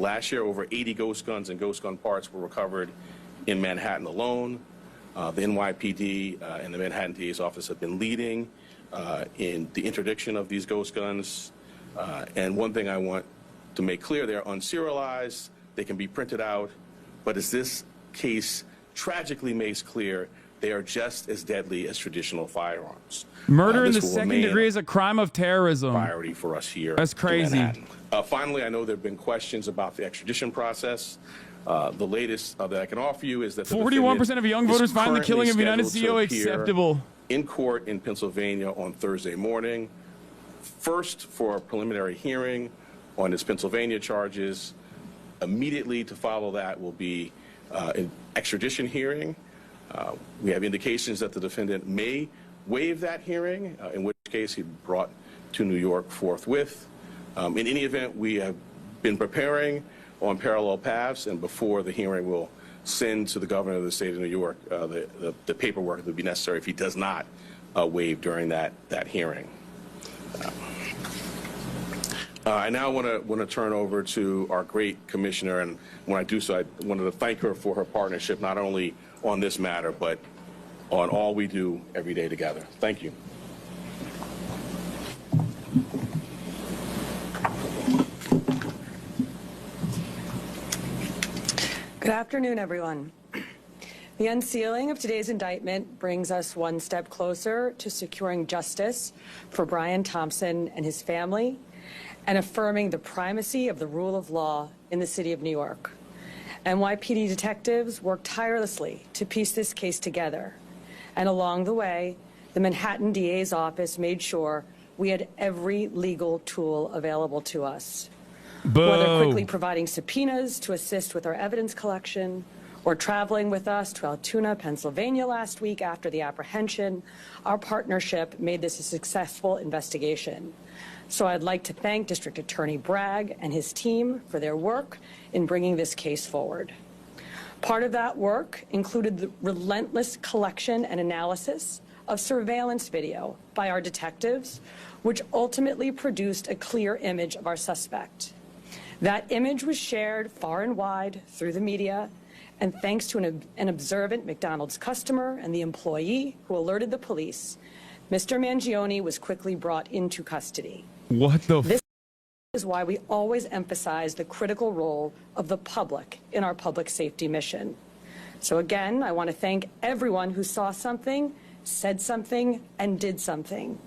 Last year, over 80 ghost guns and ghost gun parts were recovered in Manhattan alone. The NYPD and the Manhattan DA's office have been leading in the interdiction of these ghost guns. And one thing I want to make clear, they're unserialized, they can be printed out, but as this case tragically makes clear, they are just as deadly as traditional firearms. Murder in the second degree is a crime of terrorism. Priority for us here. That's crazy. Finally, I know there have been questions about the extradition process. The latest that I can offer you is that 41% of young voters find the killing of United CEO acceptable. In court in Pennsylvania on Thursday morning, first for a preliminary hearing on his Pennsylvania charges. Immediately to follow that will be an extradition hearing. We have indications that the defendant may waive that hearing, in which case he'd be brought to New York forthwith. In any event, we have been preparing on parallel paths, and before the hearing, we'll send to the governor of the state of New York the paperwork that would be necessary if he does not waive during that hearing. I now want to turn over to our great commissioner, and when I do so, I wanted to thank her for her partnership, not only on this matter, but on all we do every day together. Thank you. Good afternoon, everyone. The unsealing of today's indictment brings us one step closer to securing justice for Brian Thompson and his family and affirming the primacy of the rule of law in the city of New York. NYPD detectives worked tirelessly to piece this case together. And along the way, the Manhattan DA's office made sure we had every legal tool available to us. Boo. Whether quickly providing subpoenas to assist with our evidence collection, or traveling with us to Altoona, Pennsylvania last week after the apprehension, our partnership made this a successful investigation. So I'd like to thank District Attorney Bragg and his team for their work in bringing this case forward. Part of that work included the relentless collection and analysis of surveillance video by our detectives, which ultimately produced a clear image of our suspect. That image was shared far and wide through the media, and thanks to an observant McDonald's customer and the employee who alerted the police, Mr. Mangione was quickly brought into custody. What the? This is why we always emphasize the critical role of the public in our public safety mission. So again, I want to thank everyone who saw something, said something, and did something.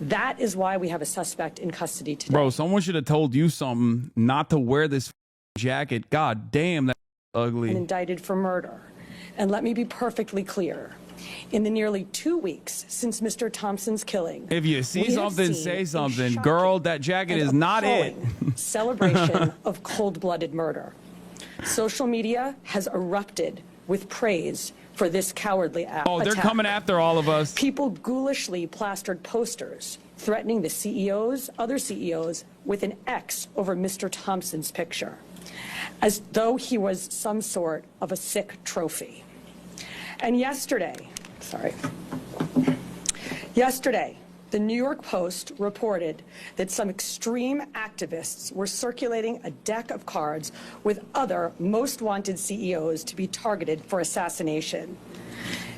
That is why we have a suspect in custody today. Bro, someone should have told you something not to wear this jacket. God damn, that's ugly. And indicted for murder. And let me be perfectly clear. In the nearly 2 weeks since Mr. Thompson's killing, if you see something, say something. Girl, that jacket is not it. Celebration of cold-blooded murder. Social media has erupted with praise for this cowardly act. Oh, they're coming after all of us. People ghoulishly plastered posters threatening the other CEOs, with an X over Mr. Thompson's picture, as though he was some sort of a sick trophy. And yesterday, the New York Post reported that some extreme activists were circulating a deck of cards with other most wanted CEOs to be targeted for assassination.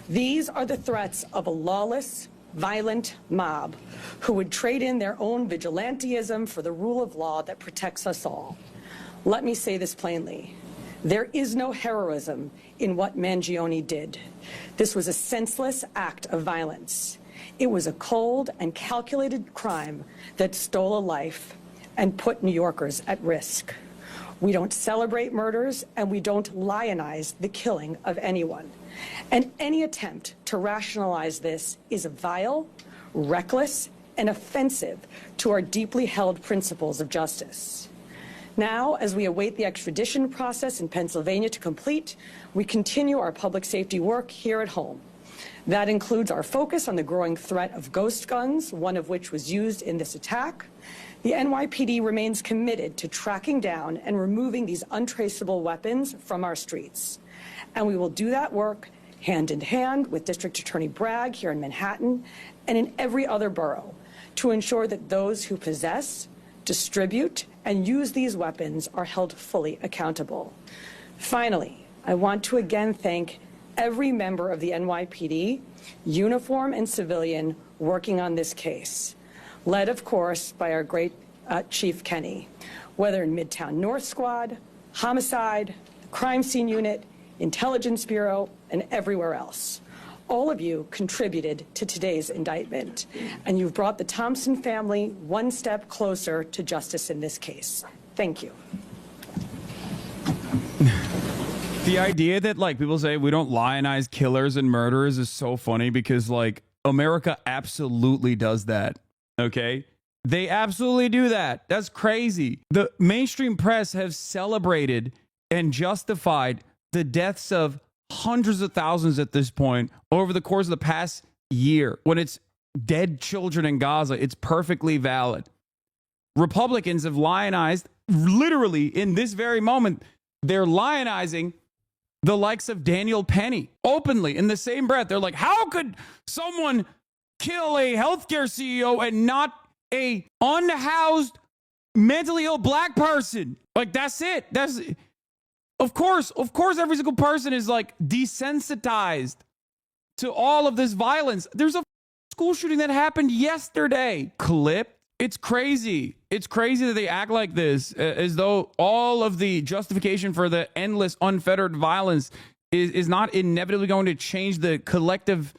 These are the threats of a lawless, violent mob who would trade in their own vigilantism for the rule of law that protects us all. Let me say this plainly. There is no heroism in what Mangione did. This was a senseless act of violence. It was a cold and calculated crime that stole a life and put New Yorkers at risk. We don't celebrate murders, and we don't lionize the killing of anyone. And any attempt to rationalize this is vile, reckless, and offensive to our deeply held principles of justice. Now, as we await the extradition process in Pennsylvania to complete, we continue our public safety work here at home. That includes our focus on the growing threat of ghost guns, one of which was used in this attack. The NYPD remains committed to tracking down and removing these untraceable weapons from our streets. And we will do that work hand in hand with District Attorney Bragg here in Manhattan and in every other borough to ensure that those who possess, distribute, and use these weapons are held fully accountable. Finally, I want to again thank every member of the NYPD, uniform and civilian, working on this case, led, of course, by our great Chief Kenny, whether in Midtown North Squad, Homicide, Crime Scene Unit, Intelligence Bureau, and everywhere else. All of you contributed to today's indictment, and you've brought the Thompson family one step closer to justice in this case. Thank you. The idea that, like, people say we don't lionize killers and murderers is so funny because, like, America absolutely does that, okay? They absolutely do that. That's crazy. The mainstream press have celebrated and justified the deaths of hundreds of thousands at this point over the course of the past year. When it's dead children in Gaza, it's perfectly valid. Republicans have lionized, literally in this very moment, they're lionizing the likes of Daniel Penny openly in the same breath. They're like, how could someone kill a healthcare CEO and not a unhoused, mentally ill black person? Like, that's it. That's of course, every single person is like desensitized to all of this violence. There's a school shooting that happened yesterday. Clipped. It's crazy. It's crazy that they act like this, as though all of the justification for the endless, unfettered violence is not inevitably going to change the collective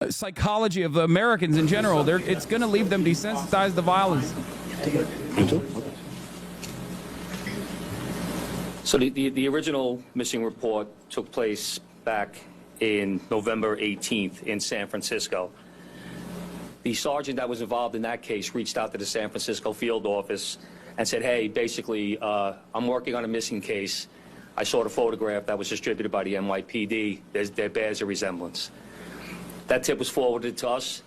psychology of Americans in general. It's going to leave them desensitized to violence. So the original missing report took place back in November 18th in San Francisco. The sergeant that was involved in that case reached out to the San Francisco field office and said, hey, basically, I'm working on a missing case. I saw the photograph that was distributed by the NYPD. There bears a resemblance. That tip was forwarded to us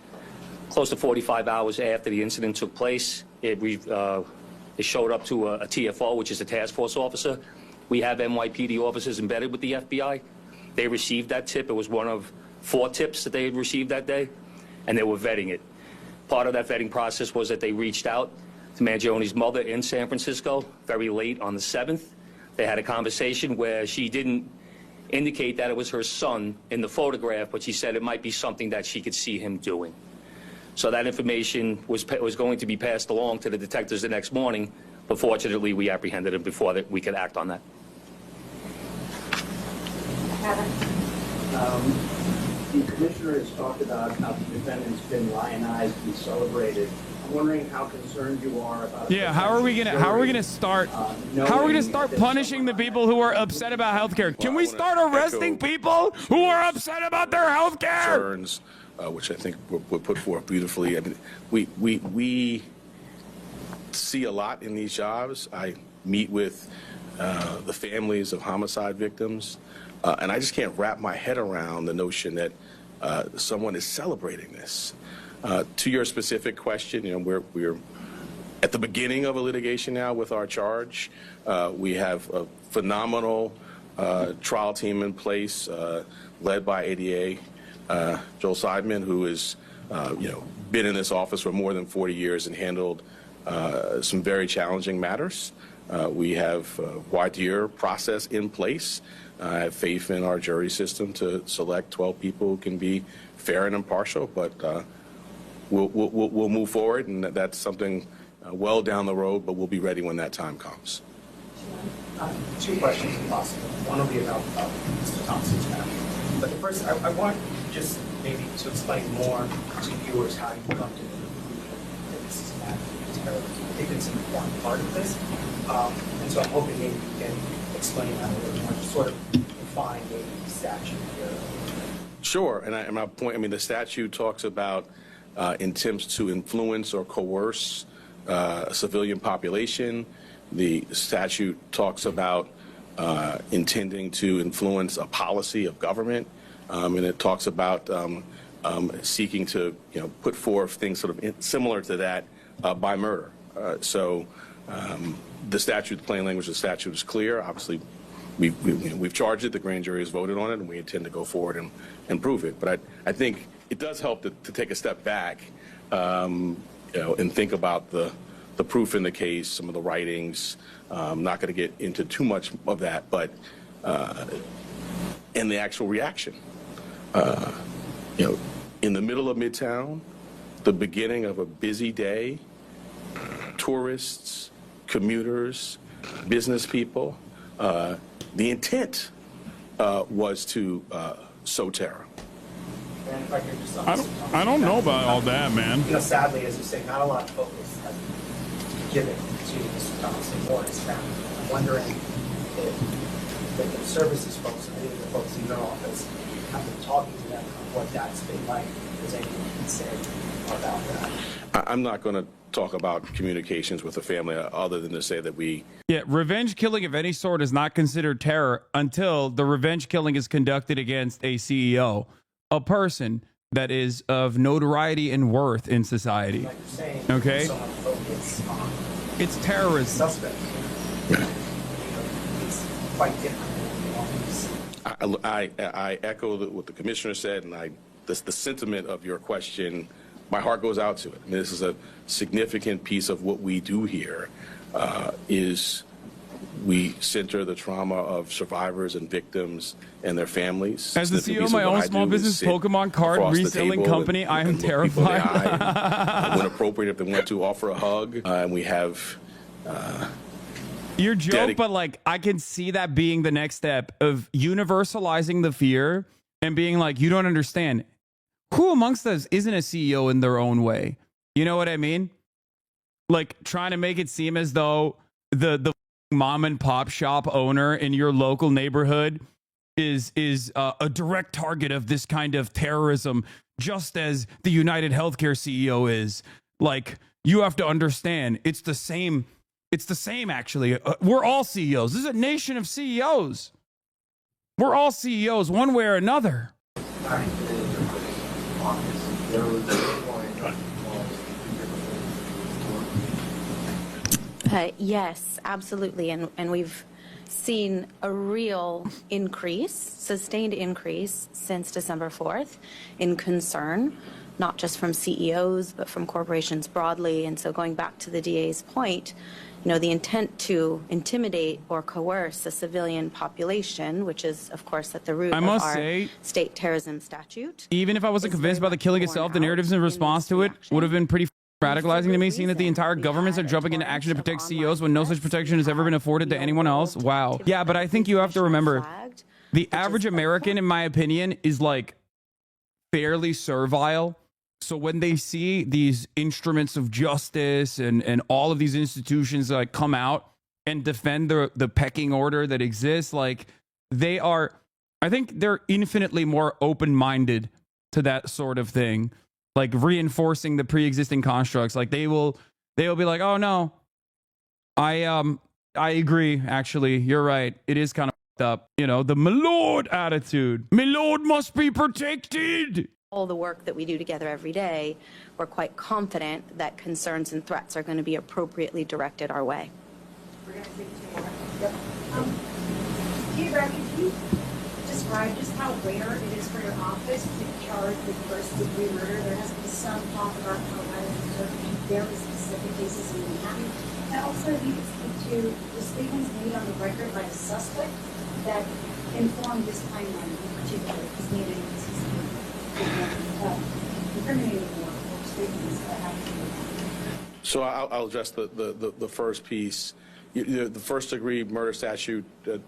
close to 45 hours after the incident took place. It showed up to a TFO, which is a task force officer. We have NYPD officers embedded with the FBI. They received that tip. It was one of 4 tips that they had received that day, and they were vetting it. Part of that vetting process was that they reached out to Mangione's mother in San Francisco very late on the 7th. They had a conversation where she didn't indicate that it was her son in the photograph, but she said it might be something that she could see him doing. So that information was going to be passed along to the detectives the next morning, but fortunately we apprehended him before we could act on that. The commissioner has talked about how the defendant's been lionized and celebrated. I'm wondering how concerned you are about. Yeah, how are we gonna start punishing the people who are upset about healthcare? Can we start arresting people who are upset about their healthcare? Concerns, which I think were put forth beautifully. I mean, we see a lot in these jobs. I meet with the families of homicide victims, and I just can't wrap my head around the notion that someone is celebrating this. To your specific question, you know, we're at the beginning of a litigation now with our charge. We have a phenomenal trial team in place, led by ADA Joel Seidman, who has been in this office for more than 40 years and handled some very challenging matters. We have a voir dire process in place. I have faith in our jury system to select 12 people who can be fair and impartial, but we'll move forward, and that's something well down the road, but we'll be ready when that time comes. 2 questions, if possible. One will be about Mr. Thompson's family. But the first, I want just maybe to explain more to viewers how you come to the conclusion that this is an act of terrorism. I think it's an important part of this. And so I'm hoping maybe you can explain that a little more, just sort of define the statute here. Sure, and my point, I mean, the statute talks about attempts to influence or coerce a civilian population. The statute talks about intending to influence a policy of government, and it talks about seeking to put forth things sort of similar to that by murder. So the statute, the plain language of the statute is clear. Obviously, we've charged it. The grand jury has voted on it, and we intend to go forward and prove it. But I think it does help to take a step back, and think about the the proof in the case, some of the writings. I'm not going to get into too much of that, but and the actual reaction. In the middle of Midtown, the beginning of a busy day, tourists, commuters, business people, the intent was to sow terror. And if I could just I don't know about all that, man. Sadly, as you say, not a lot of focus has been given to Mr. Thompson or his family. I'm wondering if the services folks, any of the folks in your office, have been talking to them on what that's been like. Is anything you can say about that? I'm not going to talk about communications with the family other than to say that Yeah, revenge killing of any sort is not considered terror until the revenge killing is conducted against a CEO, a person that is of notoriety and worth in society. Like you're saying, Okay? so much focus on It's terrorism. suspects. It's quite different than what we see. I echo what the commissioner said, and the sentiment of your question, my heart goes out to it. I mean, this is a significant piece of what we do here, is we center the trauma of survivors and victims and their families. As the CEO of my own small business Pokemon card reselling company, I am terrified. When appropriate, if they want to, offer a hug. And we have... Your joke, but like I can see that being the next step of universalizing the fear and being like, you don't understand. Who amongst us isn't a CEO in their own way? You know what I mean? Like trying to make it seem as though the mom and pop shop owner in your local neighborhood is a direct target of this kind of terrorism, just as the United Healthcare CEO is. Like, you have to understand, it's the same. It's the same, actually. We're all CEOs. This is a nation of CEOs. We're all CEOs one way or another. Yes, absolutely. And we've seen a real increase, sustained increase since December 4th in concern, not just from CEOs, but from corporations broadly. And so going back to the DA's point, the intent to intimidate or coerce a civilian population, which is, of course, at the root of our state terrorism statute. Even if I wasn't convinced by the killing itself, the narratives in response to it would have been pretty radicalizing to me, seeing that the entire governments are jumping into action to protect CEOs when no such protection has ever been afforded to anyone else. Wow. Yeah, but I think you have to remember, the average American, in my opinion, is like fairly servile. So when they see these instruments of justice and all of these institutions like come out and defend the pecking order that exists, like I think they're infinitely more open-minded to that sort of thing, like reinforcing the pre-existing constructs. Like they will be like, oh no, I agree. Actually, you're right. It is kind of fucked up. The my lord attitude. My lord must be protected. All the work that we do together every day, we're quite confident that concerns and threats are going to be appropriately directed our way. We're going to take two more. Yep. Brad, could you describe just how rare it is for your office to charge with first-degree murder? There has been some talk about how in very specific cases in Manhattan. And also, if you could speak to the statements made on the record by the suspect that informed this timeline in particular, because needed So I'll address the first piece. The first-degree murder statute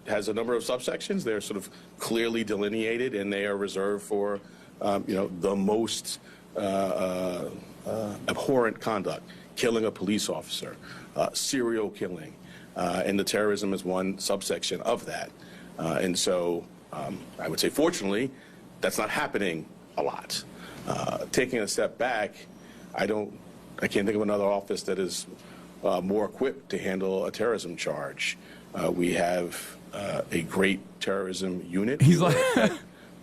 has a number of subsections. They're sort of clearly delineated, and they are reserved for, the most abhorrent conduct: killing a police officer, serial killing, and the terrorism is one subsection of that. And so, I would say, fortunately, that's not happening a lot. Taking a step back, I can't think of another office that is more equipped to handle a terrorism charge. We have a great terrorism unit. He's like at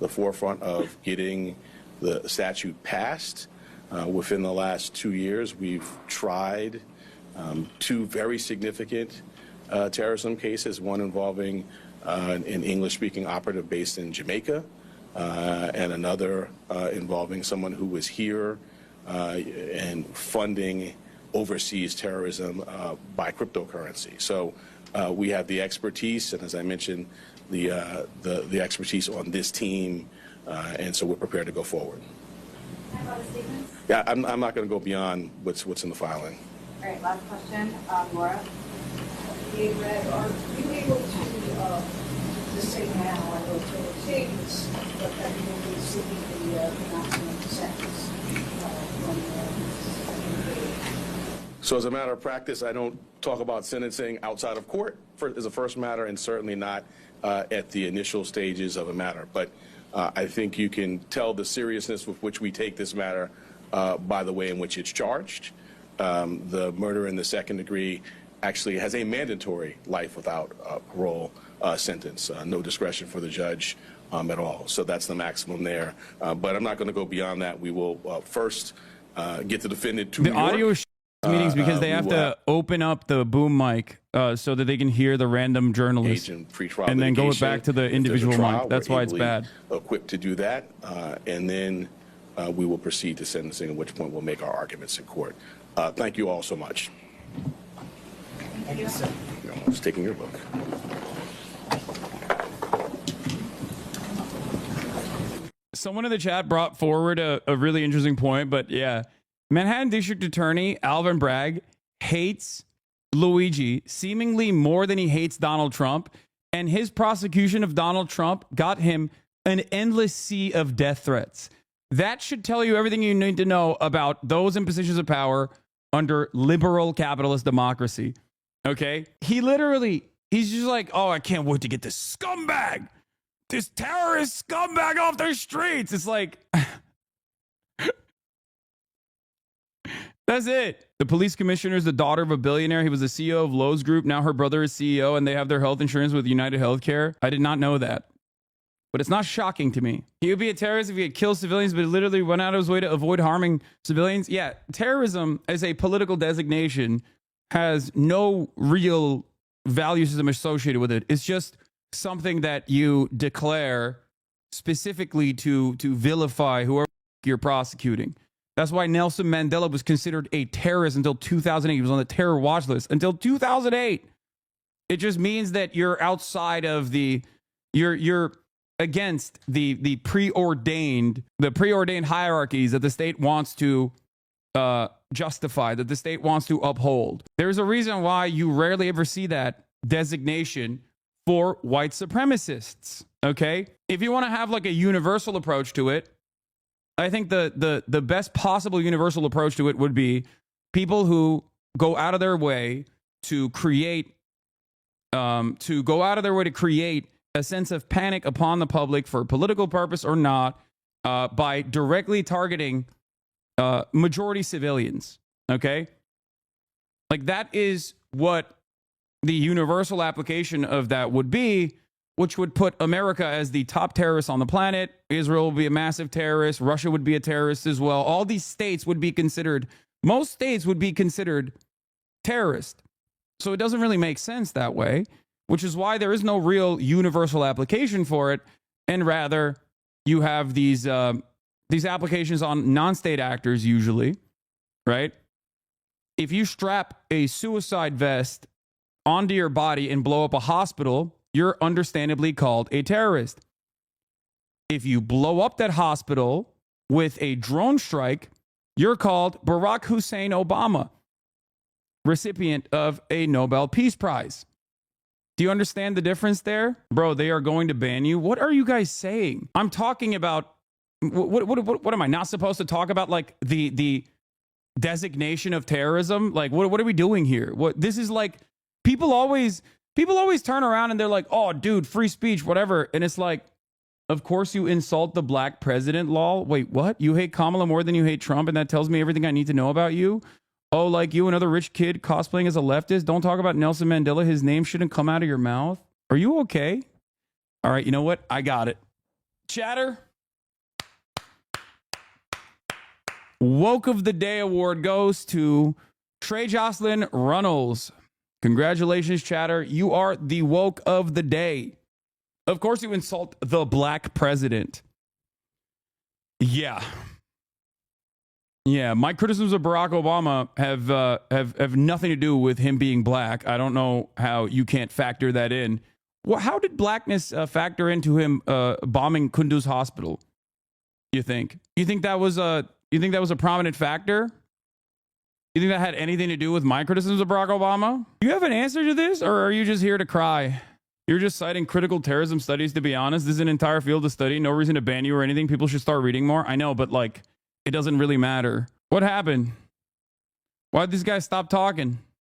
the forefront of getting the statute passed. Within the last 2 years, we've tried 2 very significant terrorism cases, one involving an English-speaking operative based in Jamaica, and another involving someone who was here and funding overseas terrorism by cryptocurrency. So we have the expertise, and as I mentioned, the expertise on this team, and so we're prepared to go forward. Yeah, I'm not going to go beyond what's in the filing. All right, last question, Laura. Hey, Greg, are you able to say now, I know it's early stages, but that you will be seeking the maximum sentence So as a matter of practice, I don't talk about sentencing outside of court as a first matter, and certainly not at the initial stages of a matter. But I think you can tell the seriousness with which we take this matter by the way in which it's charged. The murder in the second degree actually has a mandatory life without parole sentence, no discretion for the judge at all. So that's the maximum there. But I'm not going to go beyond that. We will first get the defendant to New York. Audio meetings because they have to open up the boom mic so that they can hear the random journalist and then go back to the individual mic. That's why it's bad. Equipped to do that, and then we will proceed to sentencing, at which point we'll make our arguments in court. Thank you all so much. Thank you, sir. I'm just taking your book. Someone in the chat brought forward a really interesting point, but yeah. Manhattan District Attorney Alvin Bragg hates Luigi seemingly more than he hates Donald Trump, and his prosecution of Donald Trump got him an endless sea of death threats. That should tell you everything you need to know about those in positions of power under liberal capitalist democracy. Okay? He's just like, oh, I can't wait to get this scumbag, this terrorist scumbag off their streets. It's like... That's it. The police commissioner is the daughter of a billionaire. He was the CEO of Lowe's Group. Now her brother is CEO, and they have their health insurance with United Healthcare. I did not know that. But it's not shocking to me. He would be a terrorist if he had killed civilians, but he literally went out of his way to avoid harming civilians. Yeah, terrorism as a political designation has no real value system associated with it. It's just something that you declare specifically to vilify whoever you're prosecuting. That's why Nelson Mandela was considered a terrorist until 2008. He was on the terror watch list until 2008. It just means that you're outside of you're against the preordained hierarchies that the state wants to justify, that the state wants to uphold. There's a reason why you rarely ever see that designation for white supremacists. Okay? If you want to have like a universal approach to it, I think the best possible universal approach to it would be people who go out of their way to create a sense of panic upon the public for political purpose or not, by directly targeting majority civilians. Okay, like that is what the universal application of that would be, which would put America as the top terrorist on the planet. Israel would be a massive terrorist. Russia would be a terrorist as well. All these states would be considered, most states would be considered terrorist. So it doesn't really make sense that way, which is why there is no real universal application for it. And rather, you have these applications on non-state actors usually, right? If you strap a suicide vest onto your body and blow up a hospital, you're understandably called a terrorist. If you blow up that hospital with a drone strike, you're called Barack Hussein Obama, recipient of a Nobel Peace Prize. Do you understand the difference there? Bro, they are going to ban you. What are you guys saying? I'm talking about, what am I not supposed to talk about? Like the designation of terrorism? Like, what are we doing here? This is like, people always turn around and they're like, oh, dude, free speech, whatever. And it's like, of course you insult the black president, lol. Wait, what? You hate Kamala more than you hate Trump, and that tells me everything I need to know about you? Oh, like you, another rich kid cosplaying as a leftist? Don't talk about Nelson Mandela. His name shouldn't come out of your mouth. Are you okay? All right, you know what? I got it. Chatter. Woke of the Day award goes to Trey Jocelyn Runnels. Congratulations, Chatter. You are the woke of the day. Of course, you insult the black president. Yeah. Yeah, my criticisms of Barack Obama have nothing to do with him being black. I don't know how you can't factor that in. Well, how did blackness factor into him bombing Kunduz Hospital? You think? You think that was a prominent factor? You think that had anything to do with my criticisms of Barack Obama? Do you have an answer to this, or are you just here to cry? You're just citing critical terrorism studies, to be honest. This is an entire field of study. No reason to ban you or anything. People should start reading more. I know, but like, it doesn't really matter. What happened? Why'd these guys stop talking?